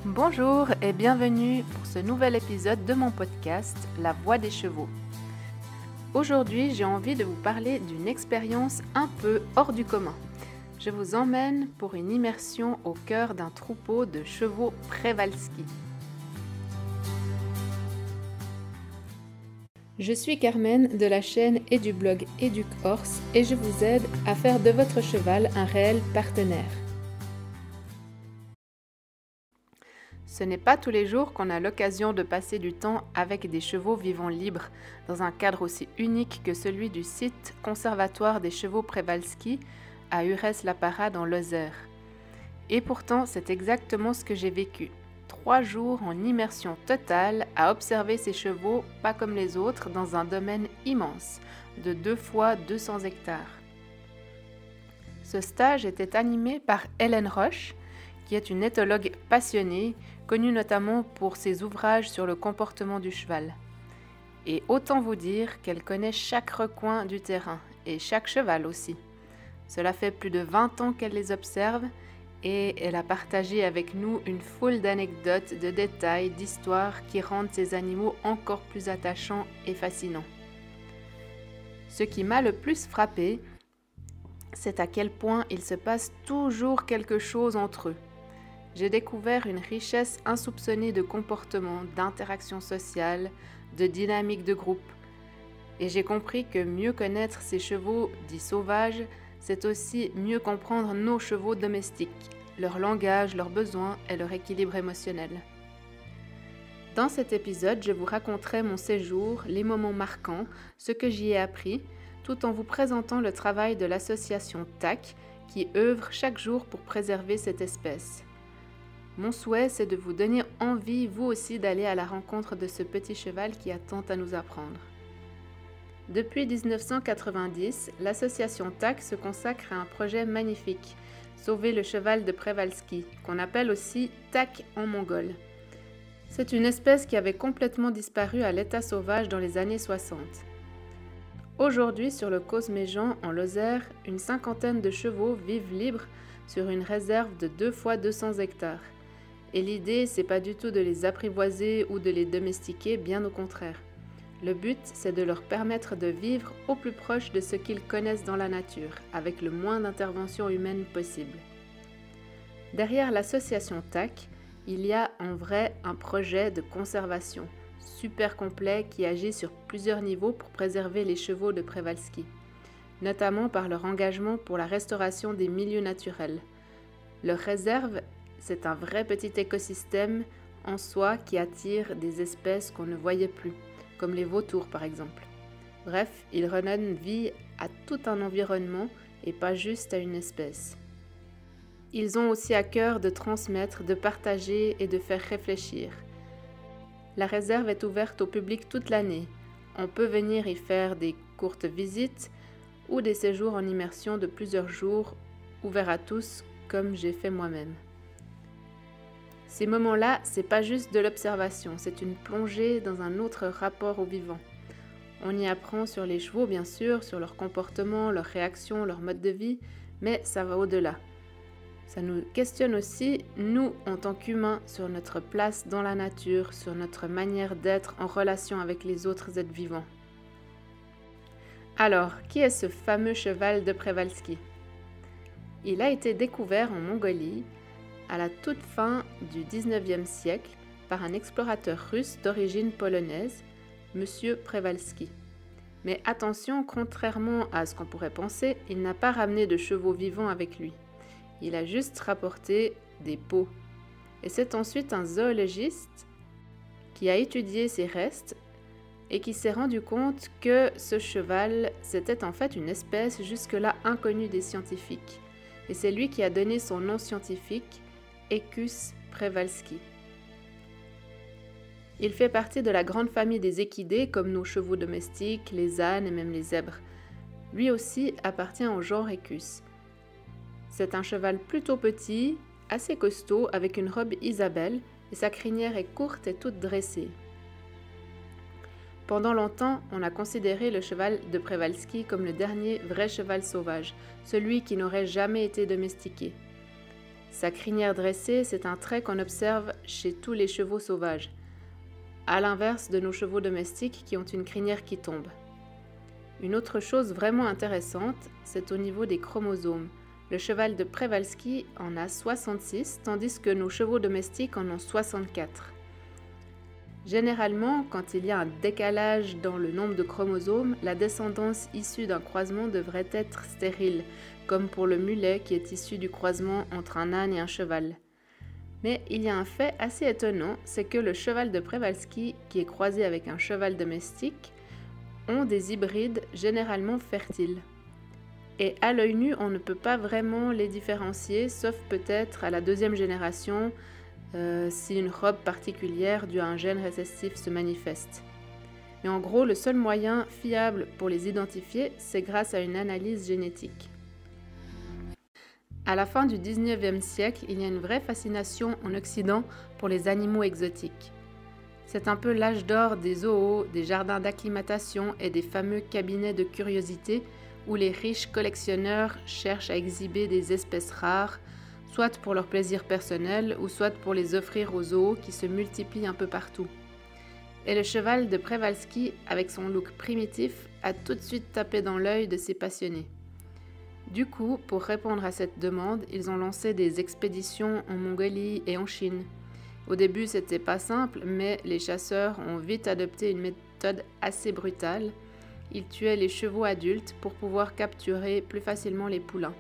Bonjour et bienvenue pour ce nouvel épisode de mon podcast La Voix des chevaux. Aujourd'hui, j'ai envie de vous parler d'une expérience un peu hors du commun. Je vous emmène pour une immersion au cœur d'un troupeau de chevaux Przewalski. Je suis Carmen de la chaîne et du blog EducHorse et je vous aide à faire de votre cheval un réel partenaire. Ce n'est pas tous les jours qu'on a l'occasion de passer du temps avec des chevaux vivant libres, dans un cadre aussi unique que celui du site Conservatoire des chevaux Przewalski à Urès-la-Parade en Lozère. Et pourtant, c'est exactement ce que j'ai vécu. 3 jours en immersion totale à observer ces chevaux, pas comme les autres, dans un domaine immense, de 2 fois 200 hectares. Ce stage était animé par Hélène Roche, qui est une éthologue passionnée, connue notamment pour ses ouvrages sur le comportement du cheval. Et autant vous dire qu'elle connaît chaque recoin du terrain, et chaque cheval aussi. Cela fait plus de 20 ans qu'elle les observe, et elle a partagé avec nous une foule d'anecdotes, de détails, d'histoires qui rendent ces animaux encore plus attachants et fascinants. Ce qui m'a le plus frappé, c'est à quel point il se passe toujours quelque chose entre eux. J'ai découvert une richesse insoupçonnée de comportements, d'interactions sociales, de dynamiques de groupe. Et j'ai compris que mieux connaître ces chevaux dits sauvages, c'est aussi mieux comprendre nos chevaux domestiques, leur langage, leurs besoins et leur équilibre émotionnel. Dans cet épisode, je vous raconterai mon séjour, les moments marquants, ce que j'y ai appris, tout en vous présentant le travail de l'association TAC qui œuvre chaque jour pour préserver cette espèce. Mon souhait, c'est de vous donner envie, vous aussi, d'aller à la rencontre de ce petit cheval qui a tant à nous apprendre. Depuis 1990, l'association TAC se consacre à un projet magnifique, Sauver le cheval de Przewalski, qu'on appelle aussi TAC en mongol. C'est une espèce qui avait complètement disparu à l'état sauvage dans les années 60. Aujourd'hui, sur le Cosméjean, en Lozère, une 50aine de chevaux vivent libres sur une réserve de 2 fois 200 hectares. Et l'idée, c'est pas du tout de les apprivoiser ou de les domestiquer, bien au contraire. Le but, c'est de leur permettre de vivre au plus proche de ce qu'ils connaissent dans la nature, avec le moins d'intervention humaine possible. Derrière l'association TAC, il y a en vrai un projet de conservation, super complet qui agit sur plusieurs niveaux pour préserver les chevaux de Przewalski, notamment par leur engagement pour la restauration des milieux naturels. Leur réserve, c'est un vrai petit écosystème en soi qui attire des espèces qu'on ne voyait plus, comme les vautours par exemple. Bref, ils redonnent vie à tout un environnement et pas juste à une espèce. Ils ont aussi à cœur de transmettre, de partager et de faire réfléchir. La réserve est ouverte au public toute l'année. On peut venir y faire des courtes visites ou des séjours en immersion de plusieurs jours, ouverts à tous, comme j'ai fait moi-même. Ces moments-là, c'est pas juste de l'observation, c'est une plongée dans un autre rapport au vivant. On y apprend sur les chevaux, bien sûr, sur leur comportement, leurs réactions, leur mode de vie, mais ça va au-delà. Ça nous questionne aussi, nous, en tant qu'humains, sur notre place dans la nature, sur notre manière d'être en relation avec les autres êtres vivants. Alors, qui est ce fameux cheval de Przewalski ? Il a été découvert en Mongolie à la toute fin du XIXe siècle par un explorateur russe d'origine polonaise, M. Przewalski. Mais attention, contrairement à ce qu'on pourrait penser, il n'a pas ramené de chevaux vivants avec lui. Il a juste rapporté des peaux. Et c'est ensuite un zoologiste qui a étudié ces restes et qui s'est rendu compte que ce cheval, c'était en fait une espèce jusque-là inconnue des scientifiques. Et c'est lui qui a donné son nom scientifique, Equus przewalski. Il fait partie de la grande famille des équidés comme nos chevaux domestiques, les ânes et même les zèbres. Lui aussi appartient au genre Equus. C'est un cheval plutôt petit, assez costaud, avec une robe Isabelle et sa crinière est courte et toute dressée. Pendant longtemps, on a considéré le cheval de Przewalski comme le dernier vrai cheval sauvage, celui qui n'aurait jamais été domestiqué. Sa crinière dressée, c'est un trait qu'on observe chez tous les chevaux sauvages, à l'inverse de nos chevaux domestiques qui ont une crinière qui tombe. Une autre chose vraiment intéressante, c'est au niveau des chromosomes. Le cheval de Przewalski en a 66, tandis que nos chevaux domestiques en ont 64. Généralement, quand il y a un décalage dans le nombre de chromosomes, la descendance issue d'un croisement devrait être stérile, comme pour le mulet qui est issu du croisement entre un âne et un cheval. Mais il y a un fait assez étonnant, c'est que le cheval de Przewalski, qui est croisé avec un cheval domestique, ont des hybrides généralement fertiles. Et à l'œil nu, on ne peut pas vraiment les différencier, sauf peut-être à la deuxième génération, si une robe particulière due à un gène récessif se manifeste. Mais en gros, le seul moyen fiable pour les identifier, c'est grâce à une analyse génétique. À la fin du 19e siècle, il y a une vraie fascination en Occident pour les animaux exotiques. C'est un peu l'âge d'or des zoos, des jardins d'acclimatation et des fameux cabinets de curiosité où les riches collectionneurs cherchent à exhiber des espèces rares, soit pour leur plaisir personnel ou soit pour les offrir aux zoos qui se multiplient un peu partout. Et le cheval de Przewalski, avec son look primitif, a tout de suite tapé dans l'œil de ces passionnés. Du coup, pour répondre à cette demande, ils ont lancé des expéditions en Mongolie et en Chine. Au début, c'était pas simple, mais les chasseurs ont vite adopté une méthode assez brutale. Ils tuaient les chevaux adultes pour pouvoir capturer plus facilement les poulains.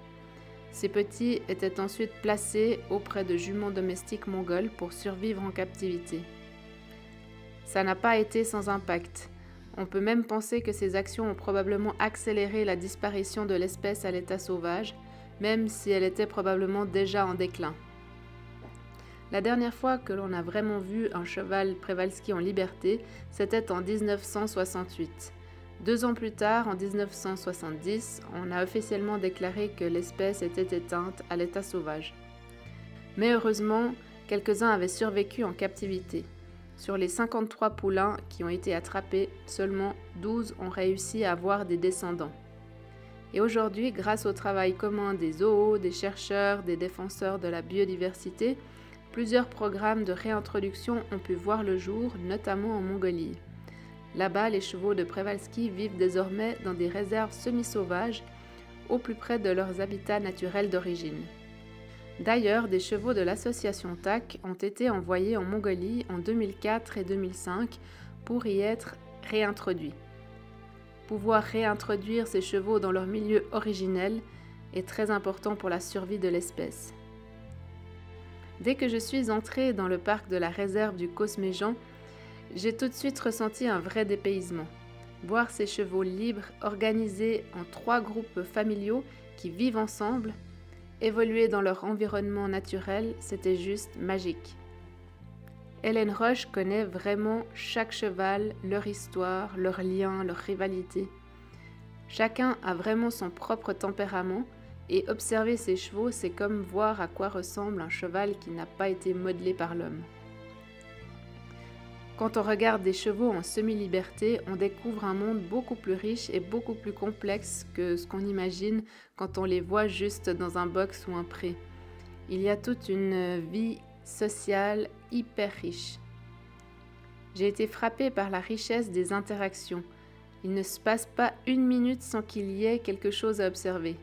Ces petits étaient ensuite placés auprès de juments domestiques mongols pour survivre en captivité. Ça n'a pas été sans impact. On peut même penser que ces actions ont probablement accéléré la disparition de l'espèce à l'état sauvage, même si elle était probablement déjà en déclin. La dernière fois que l'on a vraiment vu un cheval Przewalski en liberté, c'était en 1968. 2 ans plus tard, en 1970, on a officiellement déclaré que l'espèce était éteinte à l'état sauvage. Mais heureusement, quelques-uns avaient survécu en captivité. Sur les 53 poulains qui ont été attrapés, seulement 12 ont réussi à avoir des descendants. Et aujourd'hui, grâce au travail commun des zoos, des chercheurs, des défenseurs de la biodiversité, plusieurs programmes de réintroduction ont pu voir le jour, notamment en Mongolie. Là-bas, les chevaux de Przewalski vivent désormais dans des réserves semi-sauvages, au plus près de leurs habitats naturels d'origine. D'ailleurs, des chevaux de l'association TAC ont été envoyés en Mongolie en 2004 et 2005 pour y être réintroduits. Pouvoir réintroduire ces chevaux dans leur milieu originel est très important pour la survie de l'espèce. Dès que je suis entrée dans le parc de la réserve du Cosméjean, j'ai tout de suite ressenti un vrai dépaysement. Voir ces chevaux libres organisés en 3 groupes familiaux qui vivent ensemble, évoluer dans leur environnement naturel, c'était juste magique. Hélène Roche connaît vraiment chaque cheval, leur histoire, leurs liens, leur rivalité. Chacun a vraiment son propre tempérament et observer ces chevaux, c'est comme voir à quoi ressemble un cheval qui n'a pas été modelé par l'homme. Quand on regarde des chevaux en semi-liberté, on découvre un monde beaucoup plus riche et beaucoup plus complexe que ce qu'on imagine quand on les voit juste dans un box ou un pré. Il y a toute une vie sociale hyper riche. J'ai été frappée par la richesse des interactions. Il ne se passe pas une minute sans qu'il y ait quelque chose à observer.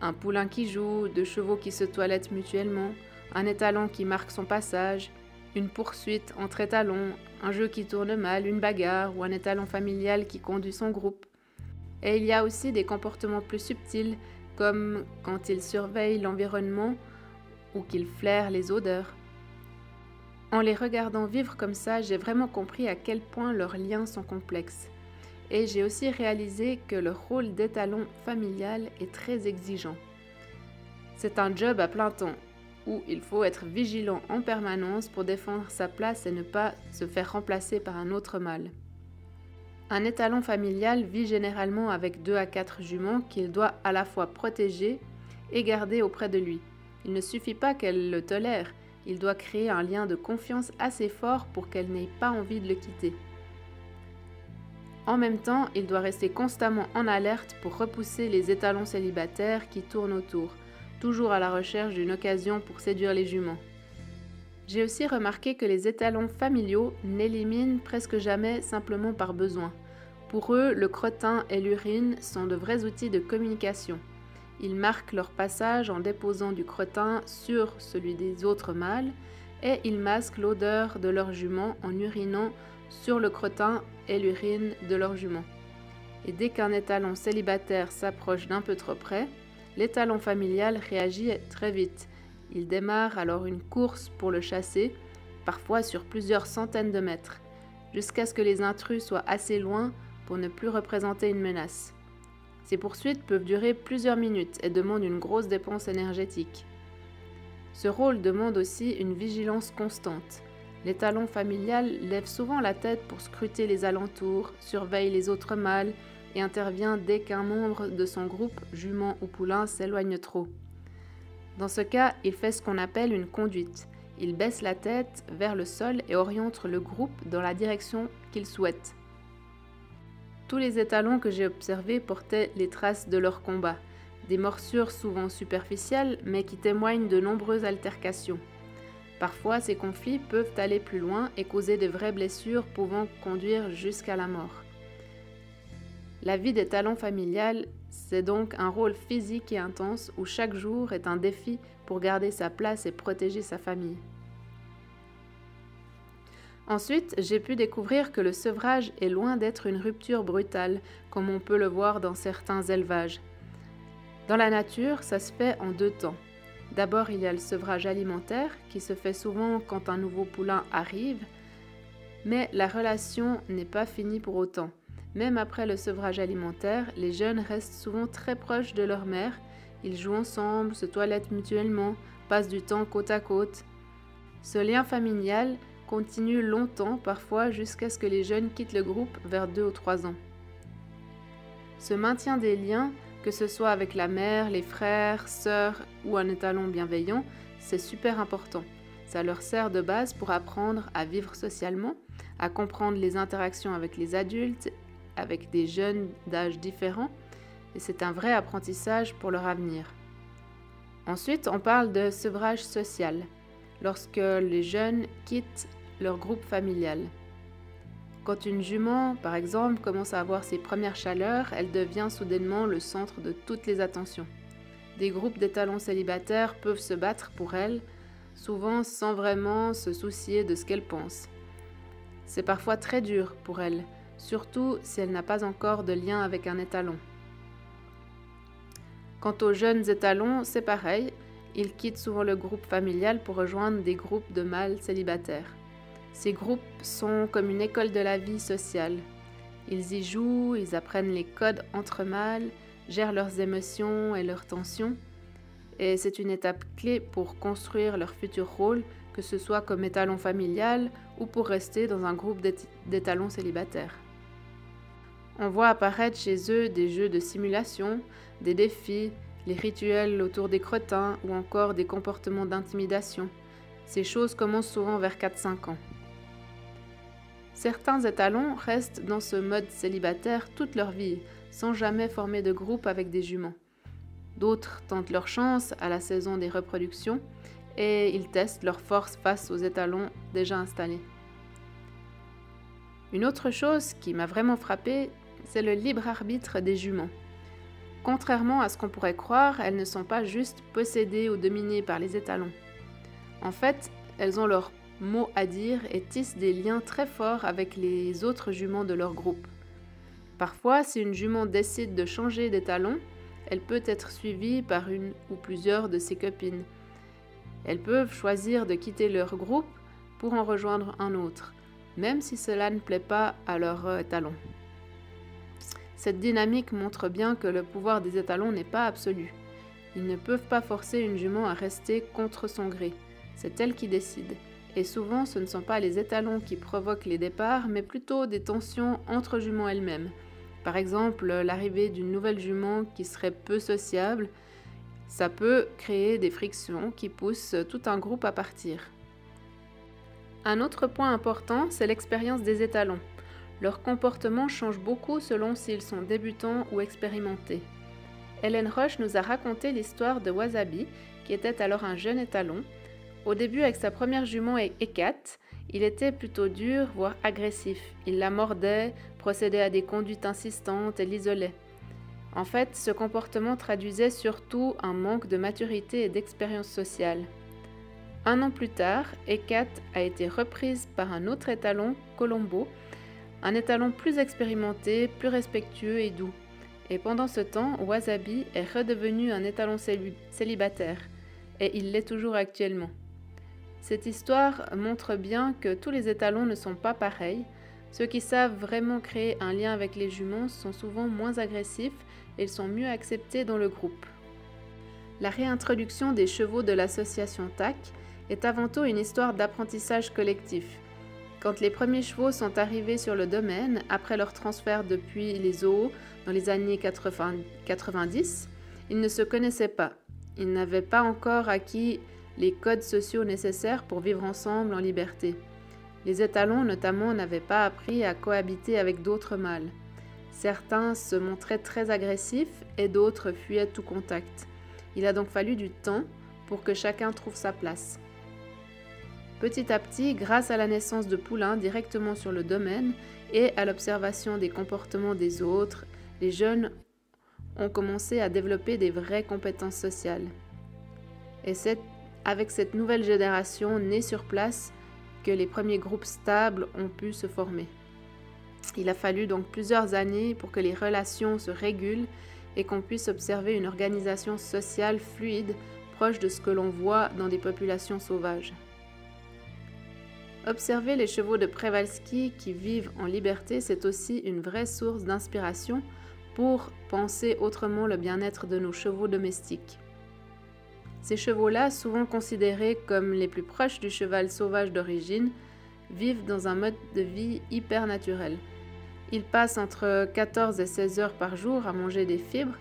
Un poulain qui joue, 2 chevaux qui se toilettent mutuellement, un étalon qui marque son passage, une poursuite entre étalons, un jeu qui tourne mal, une bagarre ou un étalon familial qui conduit son groupe. Et il y a aussi des comportements plus subtils, comme quand ils surveillent l'environnement ou qu'ils flairent les odeurs. En les regardant vivre comme ça, j'ai vraiment compris à quel point leurs liens sont complexes. Et j'ai aussi réalisé que le rôle d'étalon familial est très exigeant. C'est un job à plein temps, où il faut être vigilant en permanence pour défendre sa place et ne pas se faire remplacer par un autre mâle. Un étalon familial vit généralement avec 2 à 4 juments qu'il doit à la fois protéger et garder auprès de lui. Il ne suffit pas qu'elle le tolère, il doit créer un lien de confiance assez fort pour qu'elle n'ait pas envie de le quitter. En même temps, il doit rester constamment en alerte pour repousser les étalons célibataires qui tournent autour. toujours à la recherche d'une occasion pour séduire les juments. J'ai aussi remarqué que les étalons familiaux n'éliminent presque jamais simplement par besoin. Pour eux, le crottin et l'urine sont de vrais outils de communication. Ils marquent leur passage en déposant du crottin sur celui des autres mâles et ils masquent l'odeur de leur jument en urinant sur le crottin et l'urine de leur jument. Et dès qu'un étalon célibataire s'approche d'un peu trop près, l'étalon familial réagit très vite. Il démarre alors une course pour le chasser, parfois sur plusieurs centaines de mètres, jusqu'à ce que les intrus soient assez loin pour ne plus représenter une menace. Ces poursuites peuvent durer plusieurs minutes et demandent une grosse dépense énergétique. Ce rôle demande aussi une vigilance constante. L'étalon familial lève souvent la tête pour scruter les alentours, surveille les autres mâles et intervient dès qu'un membre de son groupe, jument ou poulain, s'éloigne trop. Dans ce cas, il fait ce qu'on appelle une conduite. Il baisse la tête vers le sol et oriente le groupe dans la direction qu'il souhaite. Tous les étalons que j'ai observés portaient les traces de leur combat, des morsures souvent superficielles mais qui témoignent de nombreuses altercations. Parfois, ces conflits peuvent aller plus loin et causer de vraies blessures pouvant conduire jusqu'à la mort. La vie d'étalon familial, c'est donc un rôle physique et intense où chaque jour est un défi pour garder sa place et protéger sa famille. Ensuite, j'ai pu découvrir que le sevrage est loin d'être une rupture brutale, comme on peut le voir dans certains élevages. Dans la nature, ça se fait en 2 temps. D'abord, il y a le sevrage alimentaire, qui se fait souvent quand un nouveau poulain arrive, mais la relation n'est pas finie pour autant. Même après le sevrage alimentaire, les jeunes restent souvent très proches de leur mère. Ils jouent ensemble, se toilettent mutuellement, passent du temps côte à côte. Ce lien familial continue longtemps, parfois jusqu'à ce que les jeunes quittent le groupe vers 2 ou 3 ans. Ce maintien des liens, que ce soit avec la mère, les frères, sœurs ou un étalon bienveillant, c'est super important. Ça leur sert de base pour apprendre à vivre socialement, à comprendre les interactions avec les adultes, avec des jeunes d'âge différents, et c'est un vrai apprentissage pour leur avenir. Ensuite, on parle de sevrage social, lorsque les jeunes quittent leur groupe familial. Quand une jument, par exemple, commence à avoir ses premières chaleurs, elle devient soudainement le centre de toutes les attentions. Des groupes d'étalons célibataires peuvent se battre pour elle, souvent sans vraiment se soucier de ce qu'elle pense. C'est parfois très dur pour elle, surtout si elle n'a pas encore de lien avec un étalon. Quant aux jeunes étalons, c'est pareil, ils quittent souvent le groupe familial pour rejoindre des groupes de mâles célibataires. Ces groupes sont comme une école de la vie sociale. Ils y jouent, ils apprennent les codes entre mâles, gèrent leurs émotions et leurs tensions, et c'est une étape clé pour construire leur futur rôle, que ce soit comme étalon familial ou pour rester dans un groupe d'étalons célibataires. On voit apparaître chez eux des jeux de simulation, des défis, les rituels autour des crottins ou encore des comportements d'intimidation. Ces choses commencent souvent vers 4-5 ans. Certains étalons restent dans ce mode célibataire toute leur vie, sans jamais former de groupe avec des juments. D'autres tentent leur chance à la saison des reproductions et ils testent leur force face aux étalons déjà installés. Une autre chose qui m'a vraiment frappée, c'est le libre arbitre des juments. Contrairement à ce qu'on pourrait croire, elles ne sont pas juste possédées ou dominées par les étalons. En fait, elles ont leur mot à dire et tissent des liens très forts avec les autres juments de leur groupe. Parfois, si une jument décide de changer d'étalon, elle peut être suivie par une ou plusieurs de ses copines. Elles peuvent choisir de quitter leur groupe pour en rejoindre un autre, même si cela ne plaît pas à leur étalon. Cette dynamique montre bien que le pouvoir des étalons n'est pas absolu. Ils ne peuvent pas forcer une jument à rester contre son gré. C'est elle qui décide. Et souvent, ce ne sont pas les étalons qui provoquent les départs, mais plutôt des tensions entre juments elles-mêmes. Par exemple, l'arrivée d'une nouvelle jument qui serait peu sociable, ça peut créer des frictions qui poussent tout un groupe à partir. Un autre point important, c'est l'expérience des étalons. Leur comportement change beaucoup selon s'ils sont débutants ou expérimentés. Hélène Roche nous a raconté l'histoire de Wasabi, qui était alors un jeune étalon. Au début, avec sa première jument Hécate, il était plutôt dur, voire agressif. Il la mordait, procédait à des conduites insistantes et l'isolait. En fait, ce comportement traduisait surtout un manque de maturité et d'expérience sociale. 1 an plus tard, Hécate a été reprise par un autre étalon, Colombo, un étalon plus expérimenté, plus respectueux et doux. Et pendant ce temps, Wasabi est redevenu un étalon célibataire, et il l'est toujours actuellement. Cette histoire montre bien que tous les étalons ne sont pas pareils. Ceux qui savent vraiment créer un lien avec les juments sont souvent moins agressifs et ils sont mieux acceptés dans le groupe. La réintroduction des chevaux de l'association TAC est avant tout une histoire d'apprentissage collectif. Quand les premiers chevaux sont arrivés sur le domaine, après leur transfert depuis les zoos dans les années 90, ils ne se connaissaient pas. Ils n'avaient pas encore acquis les codes sociaux nécessaires pour vivre ensemble en liberté. Les étalons notamment n'avaient pas appris à cohabiter avec d'autres mâles. Certains se montraient très agressifs et d'autres fuyaient tout contact. Il a donc fallu du temps pour que chacun trouve sa place. Petit à petit, grâce à la naissance de poulains directement sur le domaine et à l'observation des comportements des autres, les jeunes ont commencé à développer des vraies compétences sociales. Et c'est avec cette nouvelle génération née sur place que les premiers groupes stables ont pu se former. Il a fallu donc plusieurs années pour que les relations se régulent et qu'on puisse observer une organisation sociale fluide, proche de ce que l'on voit dans des populations sauvages. Observer les chevaux de Przewalski qui vivent en liberté, c'est aussi une vraie source d'inspiration pour penser autrement le bien-être de nos chevaux domestiques. Ces chevaux-là, souvent considérés comme les plus proches du cheval sauvage d'origine, vivent dans un mode de vie hyper naturel. Ils passent entre 14 et 16 heures par jour à manger des fibres,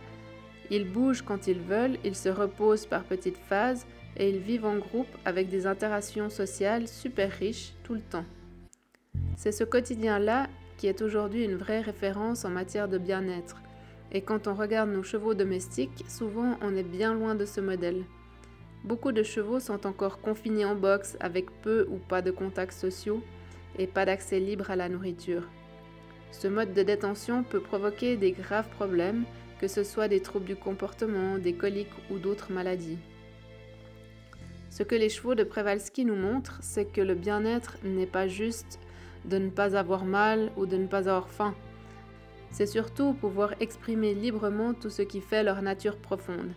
ils bougent quand ils veulent, ils se reposent par petites phases et ils vivent en groupe avec des interactions sociales super riches tout le temps. C'est ce quotidien-là qui est aujourd'hui une vraie référence en matière de bien-être. Et quand on regarde nos chevaux domestiques, souvent on est bien loin de ce modèle. Beaucoup de chevaux sont encore confinés en box avec peu ou pas de contacts sociaux et pas d'accès libre à la nourriture. Ce mode de détention peut provoquer des graves problèmes, que ce soit des troubles du comportement, des coliques ou d'autres maladies. Ce que les chevaux de Przewalski nous montrent, c'est que le bien-être n'est pas juste de ne pas avoir mal ou de ne pas avoir faim. C'est surtout pouvoir exprimer librement tout ce qui fait leur nature profonde.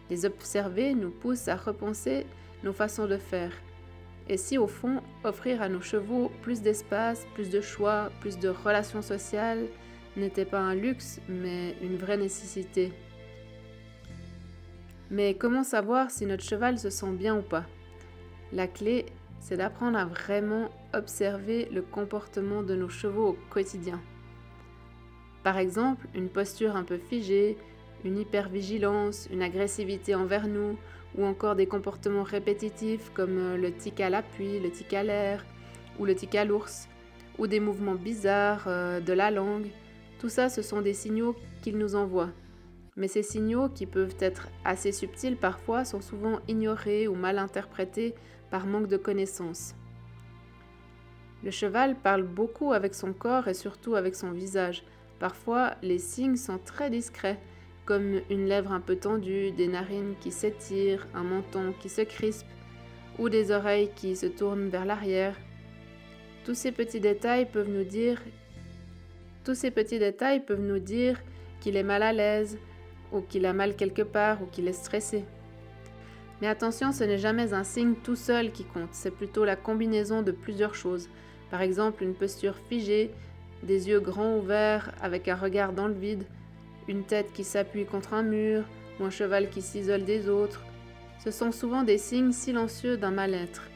Les observer nous pousse à repenser nos façons de faire. Et si au fond, offrir à nos chevaux plus d'espace, plus de choix, plus de relations sociales n'était pas un luxe, mais une vraie nécessité. Mais comment savoir si notre cheval se sent bien ou pas? La clé, c'est d'apprendre à vraiment observer le comportement de nos chevaux au quotidien. Par exemple, une posture un peu figée, une hypervigilance, une agressivité envers nous, ou encore des comportements répétitifs comme le tic à l'appui, le tic à l'air, ou le tic à l'ours, ou des mouvements bizarres de la langue. Tout ça, ce sont des signaux qu'ils nous envoient. Mais ces signaux, qui peuvent être assez subtils parfois, sont souvent ignorés ou mal interprétés par manque de connaissances. Le cheval parle beaucoup avec son corps et surtout avec son visage. Parfois, les signes sont très discrets, comme une lèvre un peu tendue, des narines qui s'étirent, un menton qui se crispe, ou des oreilles qui se tournent vers l'arrière. Tous ces petits détails peuvent nous dire qu'il est mal à l'aise, ou qu'il a mal quelque part, ou qu'il est stressé. Mais attention, ce n'est jamais un signe tout seul qui compte, c'est plutôt la combinaison de plusieurs choses. Par exemple, une posture figée, des yeux grands ouverts avec un regard dans le vide, une tête qui s'appuie contre un mur, ou un cheval qui s'isole des autres. Ce sont souvent des signes silencieux d'un mal-être.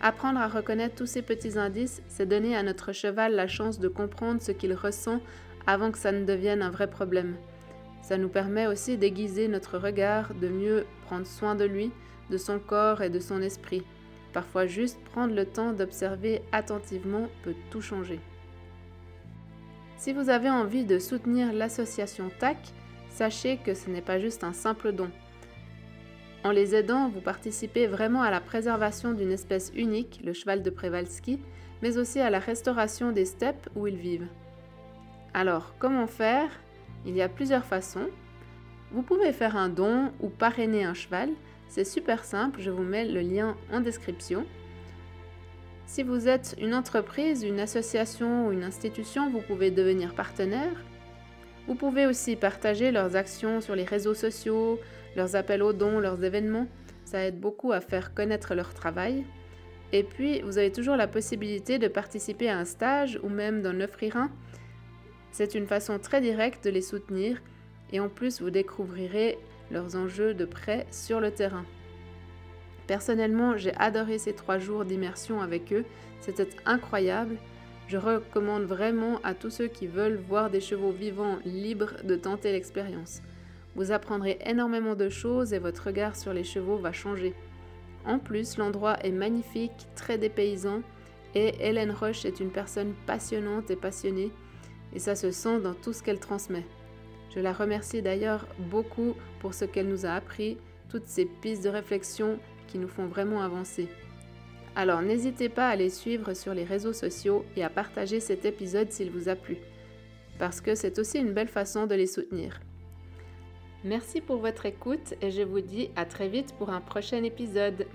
Apprendre à reconnaître tous ces petits indices, c'est donner à notre cheval la chance de comprendre ce qu'il ressent avant que ça ne devienne un vrai problème. Ça nous permet aussi d'aiguiser notre regard, de mieux prendre soin de lui, de son corps et de son esprit. Parfois juste prendre le temps d'observer attentivement peut tout changer. Si vous avez envie de soutenir l'association TAC, sachez que ce n'est pas juste un simple don. En les aidant, vous participez vraiment à la préservation d'une espèce unique, le cheval de Przewalski, mais aussi à la restauration des steppes où ils vivent. Alors, comment faire? Il y a plusieurs façons. Vous pouvez faire un don ou parrainer un cheval. C'est super simple, je vous mets le lien en description. Si vous êtes une entreprise, une association ou une institution, vous pouvez devenir partenaire. Vous pouvez aussi partager leurs actions sur les réseaux sociaux, leurs appels aux dons, leurs événements. Ça aide beaucoup à faire connaître leur travail. Et puis, vous avez toujours la possibilité de participer à un stage ou même d'en offrir un. C'est une façon très directe de les soutenir et en plus, vous découvrirez leurs enjeux de près sur le terrain. Personnellement, j'ai adoré ces 3 jours d'immersion avec eux. C'était incroyable. Je recommande vraiment à tous ceux qui veulent voir des chevaux vivants libres de tenter l'expérience. Vous apprendrez énormément de choses et votre regard sur les chevaux va changer. En plus, l'endroit est magnifique, très dépaysant et Hélène Roche est une personne passionnante et passionnée et ça se sent dans tout ce qu'elle transmet. Je la remercie d'ailleurs beaucoup pour ce qu'elle nous a appris, toutes ces pistes de réflexion qui nous font vraiment avancer. Alors n'hésitez pas à les suivre sur les réseaux sociaux et à partager cet épisode s'il vous a plu, parce que c'est aussi une belle façon de les soutenir. Merci pour votre écoute et je vous dis à très vite pour un prochain épisode.